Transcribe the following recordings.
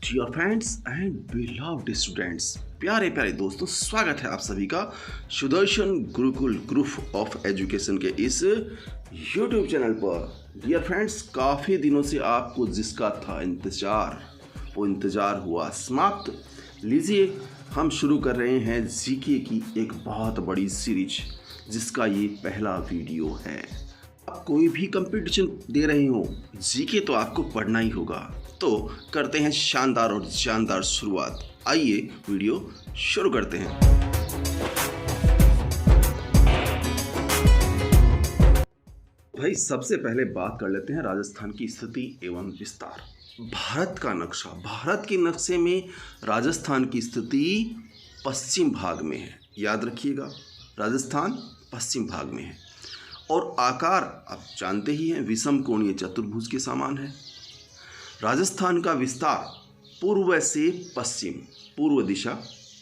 Dear friends and beloved students, प्यारे प्यारे दोस्तों, स्वागत है आप सभी का Sudarshan Gurukul group of education के इस यूट्यूब चैनल पर। डियर फ्रेंड्स, काफ़ी दिनों से आपको जिसका था इंतज़ार, वो इंतज़ार हुआ समाप्त। लीजिए, हम शुरू कर रहे हैं जीके की एक बहुत बड़ी सीरीज, जिसका ये पहला वीडियो है। आप कोई भी कंपटीशन दे रहे हो, जीके तो आपको पढ़ना ही होगा। तो करते हैं शानदार और जानदार शुरुआत। आइए वीडियो शुरू करते हैं। भाई, सबसे पहले बात कर लेते हैं राजस्थान की स्थिति एवं विस्तार। भारत का नक्शा, भारत के नक्शे में राजस्थान की स्थिति पश्चिम भाग में है। याद रखिएगा, राजस्थान पश्चिम भाग में है और आकार आप जानते ही हैं, विषम कोणीय चतुर्भुज के समान है। राजस्थान का विस्तार पूर्व से पश्चिम, पूर्व दिशा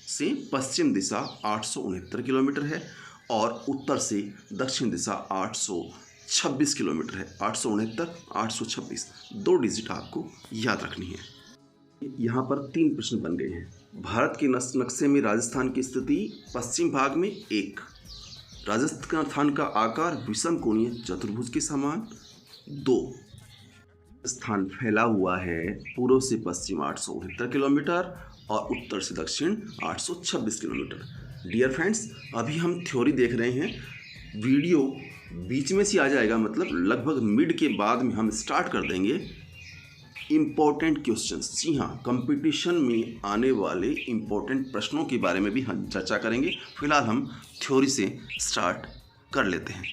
से पश्चिम दिशा 869 किलोमीटर है और उत्तर से दक्षिण दिशा 826 किलोमीटर है। 869, 826, 2 डिजिट आपको याद रखनी है। यहाँ पर 3 प्रश्न बन गए हैं। भारत के नक्शे में राजस्थान की स्थिति पश्चिम भाग में 1, राजस्थान का आकार विषम कोणीय चतुर्भुज के समान 2, स्थान फैला हुआ है पूर्व से पश्चिम 869 किलोमीटर और उत्तर से दक्षिण 826 किलोमीटर। डियर फ्रेंड्स, अभी हम थ्योरी देख रहे हैं, वीडियो बीच में से आ जाएगा, मतलब लगभग मिड के बाद में हम स्टार्ट कर देंगे इम्पोर्टेंट क्वेश्चंस। जी हाँ, कंपटीशन में आने वाले इम्पोर्टेंट प्रश्नों के बारे में भी हम चर्चा करेंगे। फिलहाल हम थ्योरी से स्टार्ट कर लेते हैं।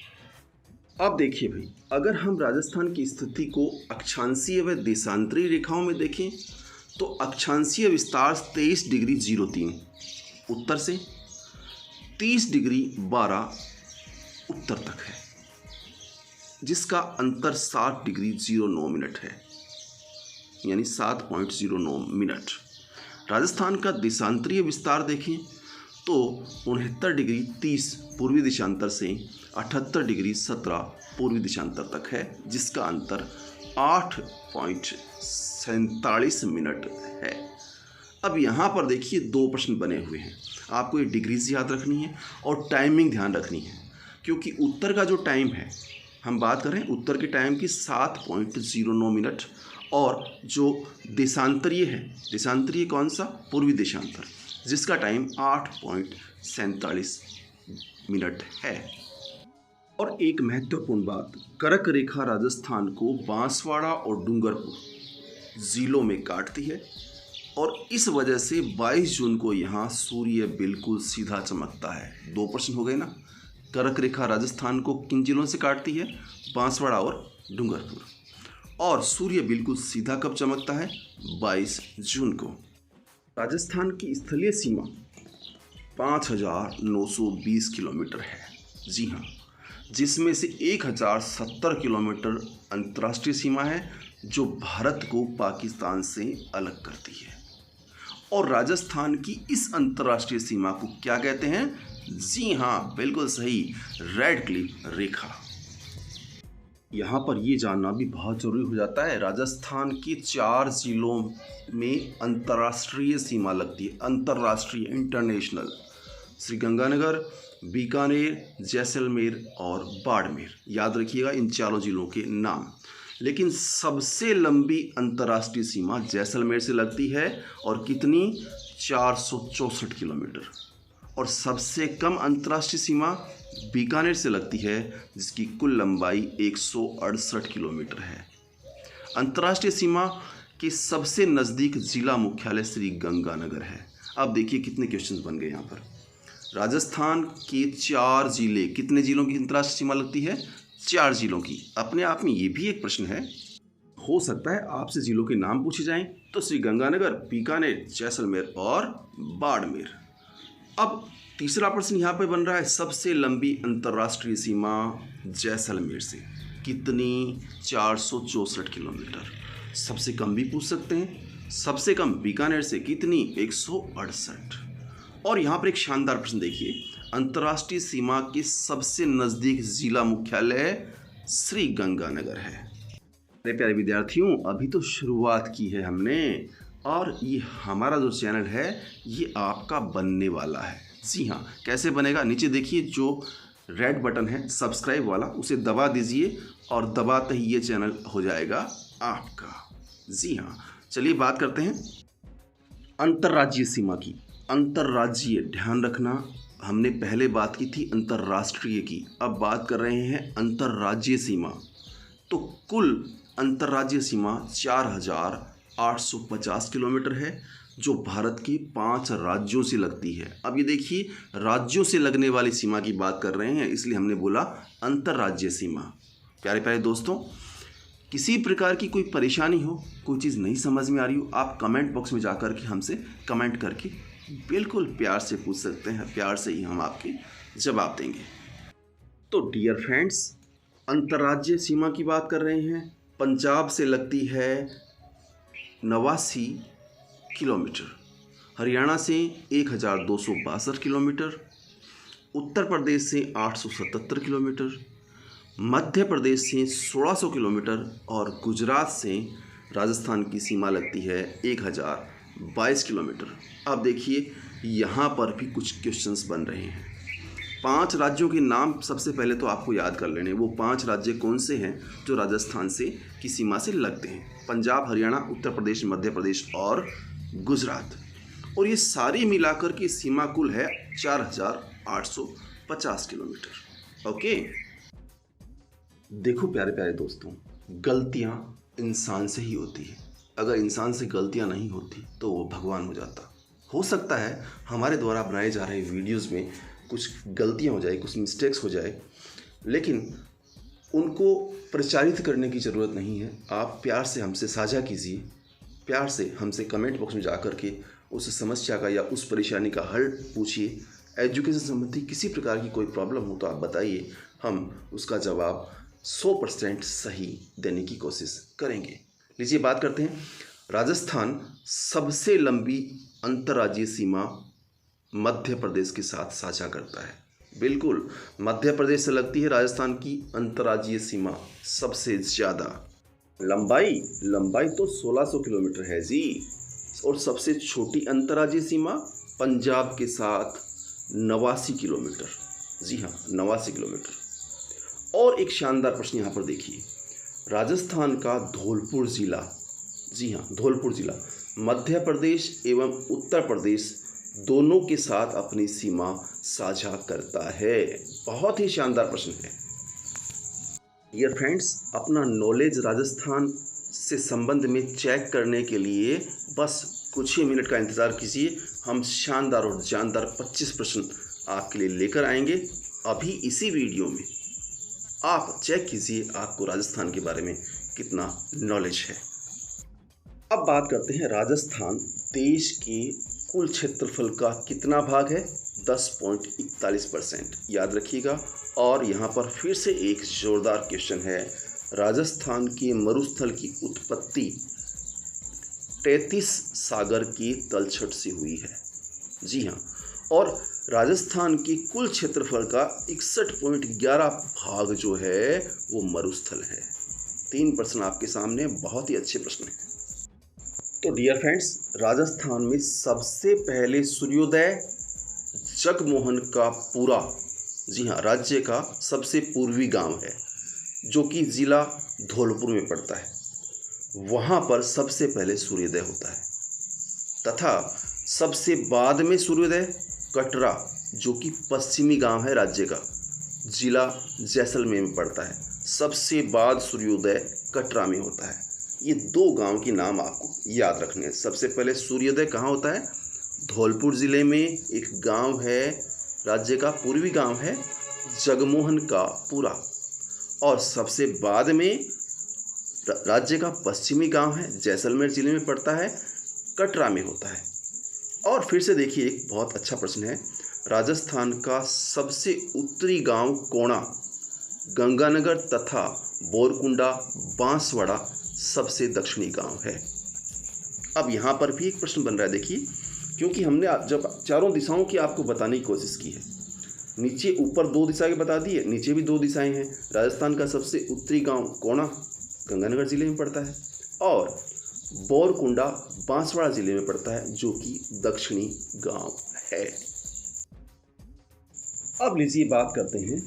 अब देखिए भाई, अगर हम राजस्थान की स्थिति को अक्षांशीय व देशांतरीय रेखाओं में देखें तो अक्षांशीय विस्तार 23 डिग्री 03 उत्तर से 30 डिग्री 12 उत्तर तक है, जिसका अंतर 7 डिग्री 09 मिनट है, यानी 7.09 मिनट। राजस्थान का देशांतरीय विस्तार देखें तो 69 डिग्री 30 पूर्वी दिशांतर से 78 डिग्री 17 पूर्वी दिशांतर तक है, जिसका अंतर 8.47 मिनट है। अब यहाँ पर देखिए 2 प्रश्न बने हुए हैं। आपको ये डिग्रीज याद रखनी है और टाइमिंग ध्यान रखनी है, क्योंकि उत्तर का जो टाइम है, हम बात करें उत्तर के टाइम की 7.09 मिनट, और जो देशांतरीय है, देशांतरीय कौन सा, पूर्वी देशांतर, जिसका टाइम 8.47 मिनट है। और एक महत्वपूर्ण बात, कर्क रेखा राजस्थान को बांसवाड़ा और डूंगरपुर जिलों में काटती है और इस वजह से 22 जून को यहाँ सूर्य बिल्कुल सीधा चमकता है। 2 प्रश्न हो गए ना। कर्क रेखा राजस्थान को किन जिलों से काटती है, बांसवाड़ा और डूंगरपुर, और सूर्य बिल्कुल सीधा कब चमकता है, 22 जून को। राजस्थान की स्थलीय सीमा 5920 किलोमीटर है। जी हाँ, जिसमें से 1070 किलोमीटर अंतर्राष्ट्रीय सीमा है, जो भारत को पाकिस्तान से अलग करती है। और राजस्थान की इस अंतर्राष्ट्रीय सीमा को क्या कहते हैं? जी हाँ, बिल्कुल सही, रेड क्लिफ रेखा। यहाँ पर ये जानना भी बहुत ज़रूरी हो जाता है, राजस्थान के 4 जिलों में अंतर्राष्ट्रीय सीमा लगती है। अंतर्राष्ट्रीय, इंटरनेशनल, श्रीगंगानगर, बीकानेर, जैसलमेर और बाड़मेर। याद रखिएगा इन 4 जिलों के नाम। लेकिन सबसे लंबी अंतर्राष्ट्रीय सीमा जैसलमेर से लगती है, और कितनी, 464 किलोमीटर। और सबसे कम अंतर्राष्ट्रीय सीमा बीकानेर से लगती है, जिसकी कुल लंबाई 168 किलोमीटर है। अंतर्राष्ट्रीय सीमा के सबसे नज़दीक जिला मुख्यालय श्री गंगानगर है। अब देखिए कितने क्वेश्चंस बन गए यहाँ पर। राजस्थान के 4 जिले, कितने जिलों की अंतर्राष्ट्रीय सीमा लगती है? 4 जिलों की। अपने आप में ये भी एक प्रश्न है, हो सकता है आपसे जिलों के नाम पूछे जाएं, तो श्री गंगानगर, बीकानेर, जैसलमेर और बाड़मेर। अब तीसरा प्रश्न यहाँ पे बन रहा है, सबसे लंबी अंतर्राष्ट्रीय सीमा जैसलमेर से कितनी, 464 किलोमीटर। सबसे कम भी पूछ सकते हैं, सबसे कम बीकानेर से कितनी, 168। और यहाँ पर एक शानदार प्रश्न देखिए, अंतर्राष्ट्रीय सीमा के सबसे नज़दीक जिला मुख्यालय श्री गंगानगर है। मेरे प्यारे विद्यार्थियों, अभी तो शुरुआत की है हमने, और ये हमारा जो चैनल है ये आपका बनने वाला है। जी हाँ, कैसे बनेगा? नीचे देखिए जो रेड बटन है सब्सक्राइब वाला, उसे दबा दीजिए और दबाते ही ये चैनल हो जाएगा आपका। जी हाँ, चलिए बात करते हैं अंतर्राज्यीय सीमा की। अंतर्राज्यीय, ध्यान रखना, हमने पहले बात की थी अंतर्राष्ट्रीय की, अब बात कर रहे हैं अंतर्राज्यीय सीमा। तो कुल अंतर्राज्यीय सीमा 4850 किलोमीटर है, जो भारत के 5 राज्यों से लगती है। अब ये देखिए, राज्यों से लगने वाली सीमा की बात कर रहे हैं, इसलिए हमने बोला अंतर्राज्यीय सीमा। प्यारे प्यारे दोस्तों, किसी प्रकार की कोई परेशानी हो, कोई चीज़ नहीं समझ में आ रही हो, आप कमेंट बॉक्स में जाकर के हमसे कमेंट करके बिल्कुल प्यार से पूछ सकते हैं। प्यार से ही हम आपके जवाब देंगे। तो डियर फ्रेंड्स, अंतर्राज्यीय सीमा की बात कर रहे हैं। पंजाब से लगती है 89 किलोमीटर, हरियाणा से 1262 किलोमीटर, उत्तर प्रदेश से 877 किलोमीटर, मध्य प्रदेश से 1600 किलोमीटर और गुजरात से राजस्थान की सीमा लगती है 1022 किलोमीटर। अब देखिए, यहाँ पर भी कुछ क्वेश्चंस बन रहे हैं। 5 राज्यों के नाम सबसे पहले तो आपको याद कर लेने। वो 5 राज्य कौन से हैं जो राजस्थान से की सीमा से लगते हैं? पंजाब, हरियाणा, उत्तर प्रदेश, मध्य प्रदेश और गुजरात। और ये सारी मिलाकर की सीमा कुल है 4850 किलोमीटर। ओके, देखो प्यारे प्यारे दोस्तों, गलतियाँ इंसान से ही होती है। अगर इंसान से गलतियाँ नहीं होती तो वो भगवान हो जाता। हो सकता है हमारे द्वारा बनाए जा रहे वीडियोज़ में कुछ गलतियाँ हो जाए, कुछ मिस्टेक्स हो जाए, लेकिन उनको प्रचारित करने की ज़रूरत नहीं है। आप प्यार से हमसे साझा कीजिए, प्यार से हमसे कमेंट बॉक्स में जाकर के उस समस्या का या उस परेशानी का हल पूछिए। एजुकेशन संबंधी किसी प्रकार की कोई प्रॉब्लम हो तो आप बताइए, हम उसका जवाब 100% सही देने की कोशिश करेंगे। लीजिए बात करते हैं। राजस्थान सबसे लंबी अंतर्राज्यीय सीमा मध्य प्रदेश के साथ साझा करता है। बिल्कुल, मध्य प्रदेश से लगती है राजस्थान की अंतर्राज्यीय सीमा सबसे ज़्यादा। लंबाई तो 1600 किलोमीटर है जी। और सबसे छोटी अंतर्राज्यीय सीमा पंजाब के साथ 89 किलोमीटर। जी हाँ, 89 किलोमीटर। और एक शानदार प्रश्न यहाँ पर देखिए, राजस्थान का धौलपुर ज़िला, जी हाँ धौलपुर ज़िला, मध्य प्रदेश एवं उत्तर प्रदेश दोनों के साथ अपनी सीमा साझा करता है। बहुत ही शानदार प्रश्न है। डियर फ्रेंड्स, अपना नॉलेज राजस्थान से संबंध में चेक करने के लिए बस कुछ ही मिनट का इंतज़ार कीजिए। हम शानदार और जानदार 25 प्रश्न आपके लिए लेकर आएंगे अभी इसी वीडियो में। आप चेक कीजिए आपको राजस्थान के बारे में कितना नॉलेज है। अब बात करते हैं, राजस्थान देश के कुल क्षेत्रफल का कितना भाग है? 10.41%, याद रखिएगा। और यहाँ पर फिर से एक जोरदार क्वेश्चन है, राजस्थान के मरुस्थल की उत्पत्ति 33 सागर के तलछट से हुई है। जी हाँ, और राजस्थान के कुल क्षेत्रफल का 61.11 भाग जो है वो मरुस्थल है। 3 प्रश्न आपके सामने, बहुत ही अच्छे प्रश्न हैं। तो डियर फ्रेंड्स, राजस्थान में सबसे पहले सूर्योदय जगमोहन का पूरा, जी हाँ, राज्य का सबसे पूर्वी गांव है जो कि ज़िला धौलपुर में पड़ता है। वहाँ पर सबसे पहले सूर्योदय होता है। तथा सबसे बाद में सूर्योदय कटरा, जो कि पश्चिमी गांव है राज्य का, ज़िला जैसलमेर में पड़ता है। सबसे बाद सूर्योदय कटरा में होता है। ये 2 गांव के नाम आपको याद रखने हैं। सबसे पहले सूर्योदय कहाँ होता है? धौलपुर ज़िले में एक गांव है, राज्य का पूर्वी गांव है, जगमोहन का पूरा। और सबसे बाद में राज्य का पश्चिमी गांव है, जैसलमेर ज़िले में पड़ता है, कटरा में होता है। और फिर से देखिए, एक बहुत अच्छा प्रश्न है, राजस्थान का सबसे उत्तरी गांव कोणा, गंगानगर तथा बोरकुंडा बांसवाड़ा सबसे दक्षिणी गांव है। अब यहाँ पर भी एक प्रश्न बन रहा है, देखिए, क्योंकि हमने जब चारों दिशाओं की आपको बताने की कोशिश की है, नीचे ऊपर 2 दिशाएं बता दी है, नीचे भी 2 दिशाएं हैं। राजस्थान का सबसे उत्तरी गांव कोणा गंगानगर जिले में पड़ता है, और बोरकुंडा बांसवाड़ा जिले में पड़ता है, जो कि दक्षिणी गांव है। अब लीजिए बात करते हैं,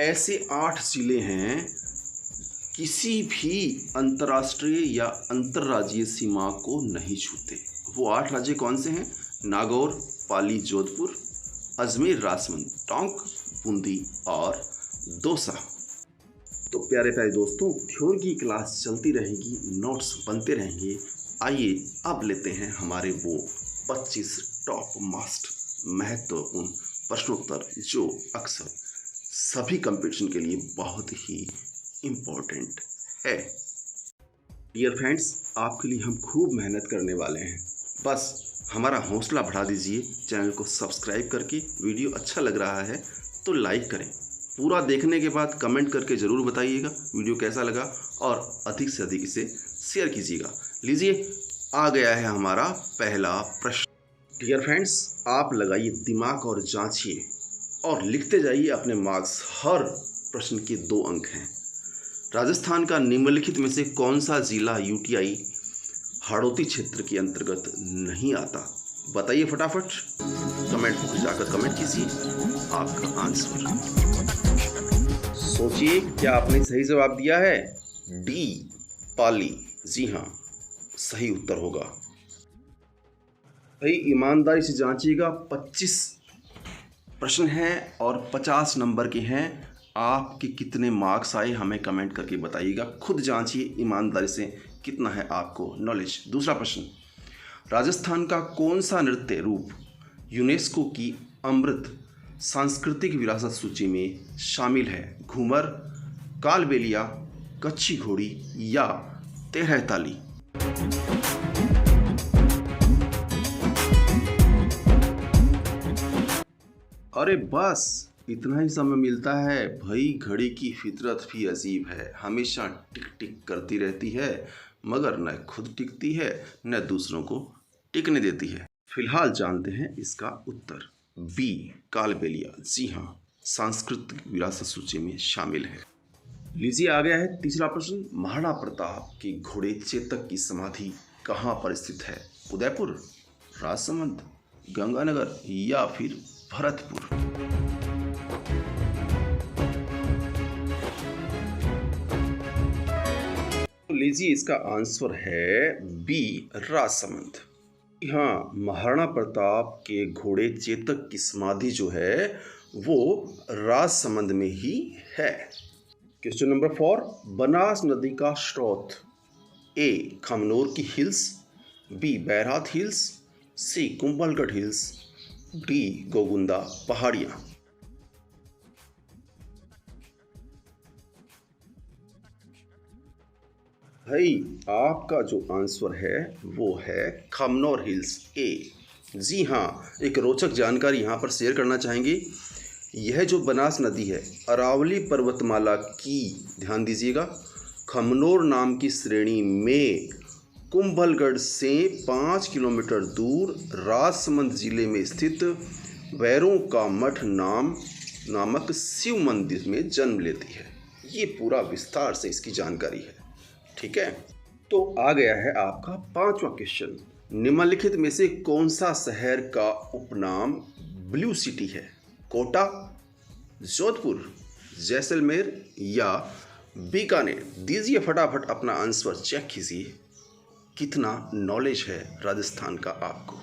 ऐसे 8 जिले हैं किसी भी अंतर्राष्ट्रीय या अंतर्राज्यीय सीमा को नहीं छूते। वो 8 राज्य कौन से हैं? नागौर, पाली, जोधपुर, अजमेर, राजसमंद, टोंक, बूंदी और दौसा। तो प्यारे प्यारे दोस्तों, थ्योरी की क्लास चलती रहेगी, नोट्स बनते रहेंगे। आइए अब लेते हैं हमारे वो 25 टॉप मोस्ट महत्वपूर्ण प्रश्नोत्तर जो अक्सर सभी कंपटीशन के लिए बहुत ही इम्पोर्टेंट है। डियर फ्रेंड्स, आपके लिए हम खूब मेहनत करने वाले हैं, बस हमारा हौसला बढ़ा दीजिए। चैनल को सब्सक्राइब करके, वीडियो अच्छा लग रहा है तो लाइक करें। पूरा देखने के बाद कमेंट करके ज़रूर बताइएगा वीडियो कैसा लगा, और अधिक से अधिक इसे शेयर कीजिएगा। लीजिए आ गया है हमारा पहला प्रश्न। डियर फ्रेंड्स, आप लगाइए दिमाग और जांचिए और लिखते जाइए अपने मार्क्स। हर प्रश्न के 2 अंक हैं। राजस्थान का निम्नलिखित में से कौन सा जिला यूटीआई हाड़ौती क्षेत्र के अंतर्गत नहीं आता? बताइए फटाफट, कमेंट बॉक्स जाकर कमेंट कीजिए आपका आंसर। सोचिए, क्या आपने सही जवाब दिया है? डी, पाली। जी हाँ, सही उत्तर होगा। भाई ईमानदारी से जांचिएगा, 25 प्रश्न हैं और 50 नंबर के हैं। आपके कितने मार्क्स आए हमें कमेंट करके बताइएगा। खुद जांचिए ईमानदारी से कितना है आपको नॉलेज। दूसरा प्रश्न, राजस्थान का कौन सा नृत्य रूप यूनेस्को की अमृत सांस्कृतिक विरासत सूची में शामिल है? घूमर, कालबेलिया, कच्छी घोड़ी या तेरह ताली? अरे बस इतना ही समय मिलता है भाई। घड़ी की फितरत भी अजीब है, हमेशा टिक टिक करती रहती है, मगर न खुद टिकती है न दूसरों को टिकने देती है। फिलहाल जानते हैं इसका उत्तर, बी, कालबेलिया। जी हाँ, सांस्कृतिक विरासत सूची में शामिल है। लीजिए आ गया है तीसरा प्रश्न। महाराणा प्रताप के घोड़े चेतक की समाधि कहाँ पर स्थित है? उदयपुर, राजसमंद, गंगानगर या फिर भरतपुर? लीजिए इसका आंसर है बी, राजसमंद। हाँ, महाराणा प्रताप के घोड़े चेतक की समाधि जो है वो राजसमंद में ही है। क्वेश्चन नंबर 4, बनास नदी का स्रोत? ए, खमनोर की हिल्स, बी, बैरात हिल्स, सी, कुंभलगढ़ हिल्स, डी, गोगुंदा पहाड़ियाँ? भाई आपका जो आंसर है वो है खमनोर हिल्स, ए। जी हाँ, एक रोचक जानकारी यहाँ पर शेयर करना चाहेंगे। यह जो बनास नदी है अरावली पर्वतमाला की, ध्यान दीजिएगा, खमनोर नाम की श्रेणी में कुंभलगढ़ से 5 किलोमीटर दूर राजसमंद जिले में स्थित वैरों का मठ नामक शिव मंदिर में जन्म लेती है। ये पूरा विस्तार से इसकी जानकारी है। ठीक है, तो आ गया है आपका 5वां क्वेश्चन। निम्नलिखित में से कौन सा शहर का उपनाम ब्लू सिटी है? कोटा, जोधपुर, जैसलमेर या बीकानेर? दीजिए फटाफट अपना आंसर, चेक कीजिए कितना नॉलेज है राजस्थान का आपको।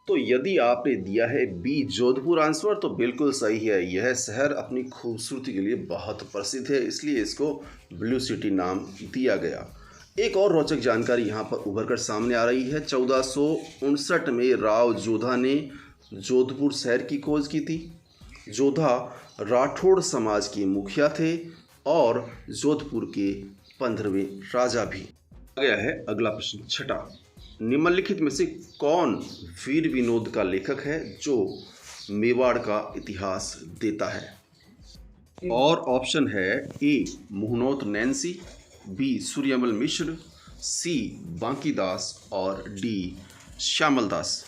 तो यदि आपने दिया है बी, जोधपुर आंसर, तो बिल्कुल सही है। यह शहर अपनी खूबसूरती के लिए बहुत प्रसिद्ध है, इसलिए इसको ब्लू सिटी नाम दिया गया। एक और रोचक जानकारी यहाँ पर उभर कर सामने आ रही है। 1459 में राव जोधा ने जोधपुर शहर की खोज की थी। जोधा राठौड़ समाज के मुखिया थे और जोधपुर के 15वें राजा भी। आ गया है अगला प्रश्न, छठा। निम्नलिखित में से कौन वीर विनोद का लेखक है जो मेवाड़ का इतिहास देता है? और ऑप्शन है ए, मोहनोत नैन्सी, बी, सूर्यमल मिश्र, सी, बांकीदास और डी, श्यामल दास।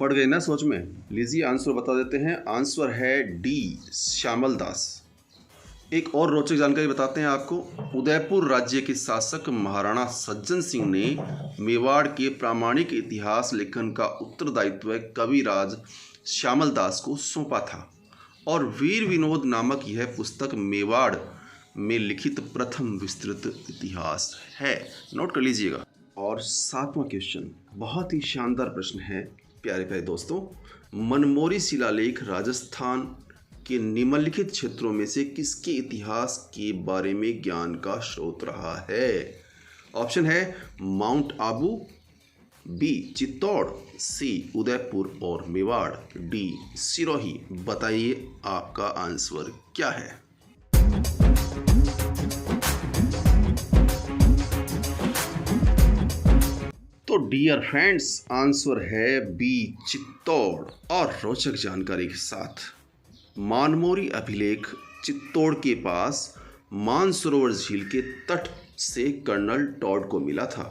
पड़ गए ना सोच में। लीजिए आंसर बता देते हैं। आंसर है डी, श्यामल दास। एक और रोचक जानकारी बताते हैं आपको। उदयपुर राज्य के शासक महाराणा सज्जन सिंह ने मेवाड़ के प्रामाणिक इतिहास लेखन का उत्तरदायित्व कविराज श्यामल दास को सौंपा था और वीर विनोद नामक यह पुस्तक मेवाड़ में लिखित प्रथम विस्तृत इतिहास है। नोट कर लीजिएगा। और 7वां क्वेश्चन बहुत ही शानदार प्रश्न है प्यारे प्यारे दोस्तों। मनमोरी शिलालेख राजस्थान के निम्नलिखित क्षेत्रों में से किसके इतिहास के बारे में ज्ञान का स्रोत रहा है? ऑप्शन है माउंट आबू, बी चित्तौड़, सी उदयपुर और मेवाड़, डी सिरोही। बताइए आपका आंसर क्या है? तो डियर फ्रेंड्स, आंसर है बी चित्तौड़। और रोचक जानकारी के साथ मानमोरी अभिलेख चित्तौड़ के पास मानसरोवर झील के तट से कर्नल टॉड को मिला था।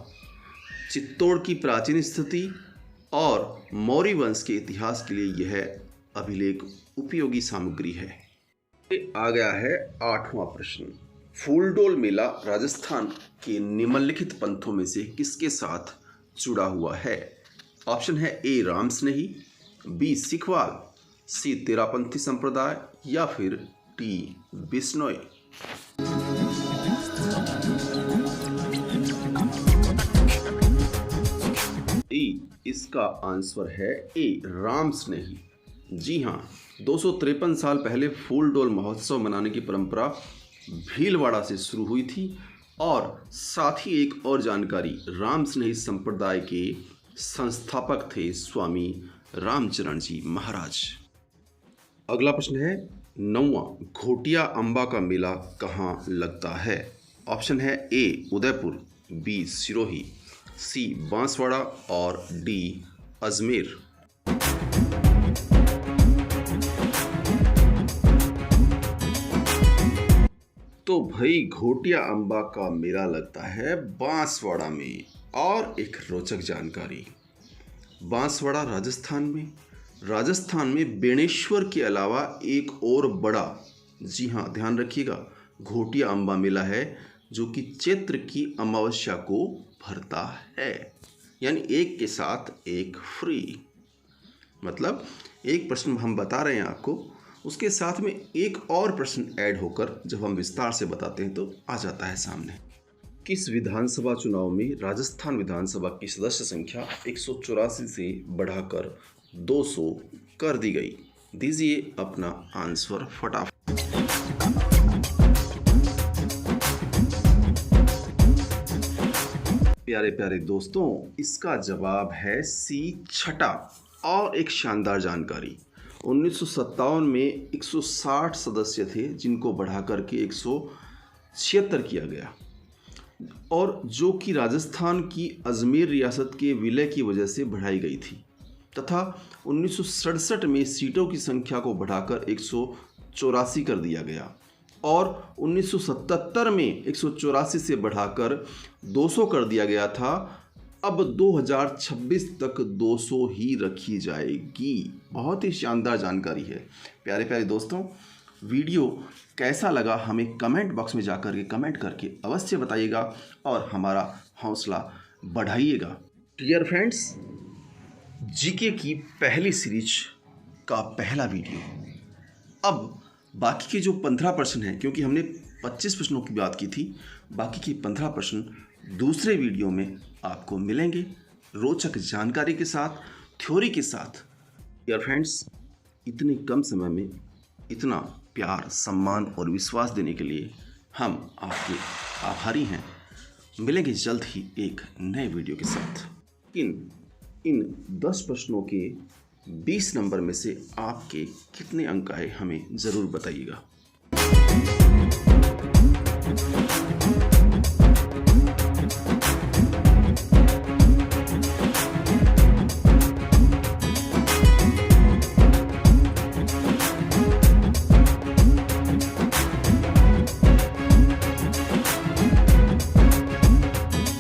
चित्तौड़ की प्राचीन स्थिति और मौर्य वंश के इतिहास के लिए यह अभिलेख उपयोगी सामग्री है। आ गया है 8वां प्रश्न। फूलडोल मेला राजस्थान के निम्नलिखित पंथों में से किसके साथ जुड़ा हुआ है? ऑप्शन है ए रामस्नेही, बी सिखवाल, सी तेरापंथी संप्रदाय या फिर डी बिश्नोई। इसका आंसर है ए रामस्नेही। जी हाँ, 253 साल पहले फूलडोल महोत्सव मनाने की परंपरा भीलवाड़ा से शुरू हुई थी। और साथ ही एक और जानकारी, रामस्नेही संप्रदाय के संस्थापक थे स्वामी रामचरण जी महाराज। अगला प्रश्न है 9वां। घोटिया अम्बा का मेला कहाँ लगता है? ऑप्शन है ए उदयपुर, बी सिरोही, सी बांसवाड़ा और डी अजमेर। तो भाई घोटिया अम्बा का मेला लगता है बांसवाड़ा में। और एक रोचक जानकारी, बांसवाड़ा राजस्थान में बेणेश्वर के अलावा एक और बड़ा, जी हाँ ध्यान रखिएगा, घोटिया अम्बा मेला है जो कि चैत्र की अमावस्या को भरता है। यानी एक के साथ एक फ्री। मतलब एक प्रश्न हम बता रहे हैं आपको, उसके साथ में एक और प्रश्न ऐड होकर जब हम विस्तार से बताते हैं तो आ जाता है सामने। किस विधानसभा चुनाव में राजस्थान विधानसभा की सदस्य संख्या 184 से बढ़ाकर 200 कर दी गई? दीजिए अपना आंसर फटाफट। प्यारे प्यारे दोस्तों, इसका जवाब है सी 6। और एक शानदार जानकारी, 1957 में 160 सदस्य थे जिनको बढ़ाकर के 176 किया गया, और जो कि राजस्थान की अजमेर रियासत के विलय की वजह से बढ़ाई गई थी। तथा 1967 में सीटों की संख्या को बढ़ाकर 184 कर दिया गया और 1977 में 184 से बढ़ाकर 200 कर दिया गया था। अब 2026 तक 200 ही रखी जाएगी। बहुत ही शानदार जानकारी है प्यारे प्यारे दोस्तों। वीडियो कैसा लगा हमें कमेंट बॉक्स में जाकर के कमेंट करके अवश्य बताइएगा और हमारा हौसला बढ़ाइएगा। डियर फ्रेंड्स, जीके की पहली सीरीज का पहला वीडियो। अब बाकी के जो 15 प्रश्न हैं, क्योंकि हमने 25 प्रश्नों की बात की थी, बाकी के 15 प्रश्न दूसरे वीडियो में आपको मिलेंगे रोचक जानकारी के साथ, थ्योरी के साथ। डियर फ्रेंड्स, इतने कम समय में इतना प्यार, सम्मान और विश्वास देने के लिए हम आपके आभारी हैं। मिलेंगे जल्द ही एक नए वीडियो के साथ। इन 10 प्रश्नों के 20 नंबर में से आपके कितने अंक आए हमें ज़रूर बताइएगा।